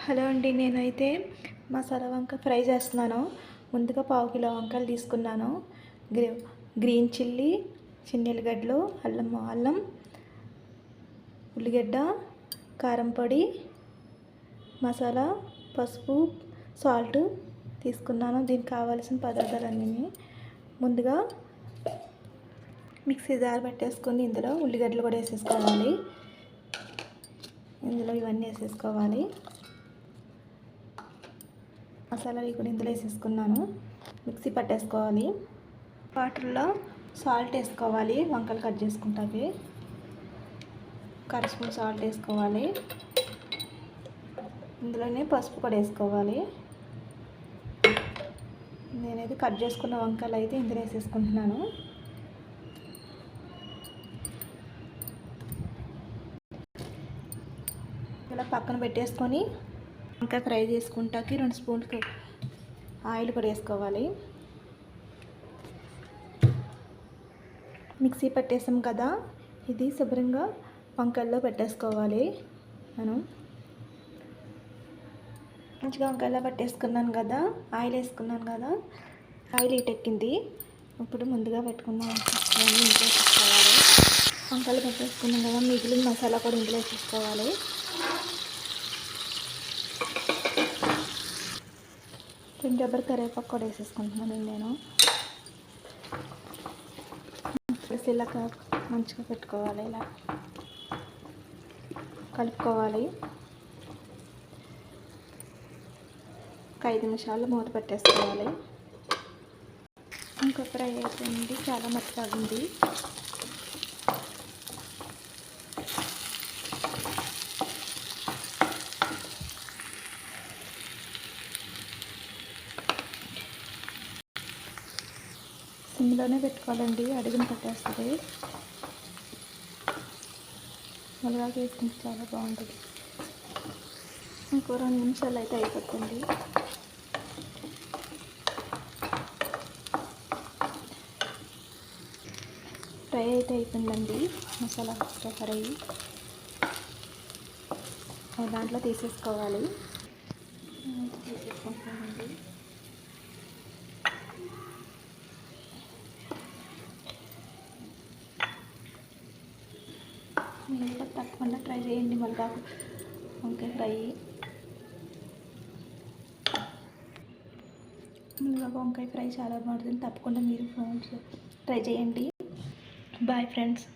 Hello అండి, నేనైతే మసాలా వంకాయ ఫ్రై చేస్తున్నాను. ముందుగా పావు కిలో వంకాయలు తీసుకున్నాను. గ్రీన్ చిల్లీ, చిన్న ఎల్లిగడ్డలు, అల్లం, ఉల్లిగడ్డ, కారం పొడి, మసాలా, పసుపు, సాల్ట్ తీసుకున్నాను. దీనికి కావాల్సిన పదార్థాలన్నీ ముందుగా మిక్సీ జార్ పెట్టేసుకొని ఇందులో ఉల్లిగడ్డలు కూడా వేసేసుకోవాలి. ఇందులో ఇవన్నీ వేసేసుకోవాలి. మసాలాలు కూడా ఇందులో వేసేసుకున్నాను. మిక్సీ పట్టేసుకోవాలి. వాటర్లో సాల్ట్ వేసుకోవాలి. వంకాయలు కట్ చేసుకుంటాకి అర స్పూన్ సాల్ట్ వేసుకోవాలి. ఇందులోనే పసుపు కూడా వేసుకోవాలి. నేనైతే కట్ చేసుకున్న వంకాయలు అయితే ఇందులో వేసేసుకుంటున్నాను. ఇలా పక్కన పెట్టేసుకొని వంకాయ ఫ్రై చేసుకుంటాకి 2 స్పూన్లు ఆయిల్ కూడా వేసుకోవాలి. మిక్సీ పట్టేసాం కదా, ఇది శుభ్రంగా వంకాయల్లో పెట్టేసుకోవాలి. మనం మంచిగా వంకాయలో పట్టేసుకున్నాను కదా, ఆయిల్ వేసుకున్నాను కదా, ఆయిల్ ఎక్కింది. ఇప్పుడు ముందుగా పెట్టుకున్న ఇంట్లో వేసుకోవాలి. వంకాయలు పెట్టేసుకున్నాం కదా, మిగిలిన మసాలా కూడా ఇంట్లో వేసుకోవాలి. కొబ్బరి కరివేపాకు కూడా వేసేసుకుంటున్నాను నేను. ఇలా మంచిగా పెట్టుకోవాలి. ఇలా కలుపుకోవాలి. ఒక 5 నిమిషాలు మూత పెట్టేసుకోవాలి. ఇంకా ఫ్రై అయిపోయింది, చాలా మెత్తగా ఉంది. సిమ్లోనే పెట్టుకోవాలండి, అడుగున పట్టేస్తుంది. అలాగే వేసుకుంటే చాలా బాగుంటుంది. ఇంకో 2 నిమిషాలు అయితే అయిపోతుంది. ఫ్రై అయితే అయిపోయిందండి. మసాలా ఫ్రై దాంట్లో తీసేసుకోవాలి. తీసేసుకుంటామండి. మీరు కూడా తప్పకుండా ట్రై చేయండి. మునగాకు వంకాయ ఫ్రై, మునగాకు వంకాయ ఫ్రై చాలా బాగుంటుంది. తప్పకుండా మీరు ట్రై చేయండి. Bye friends.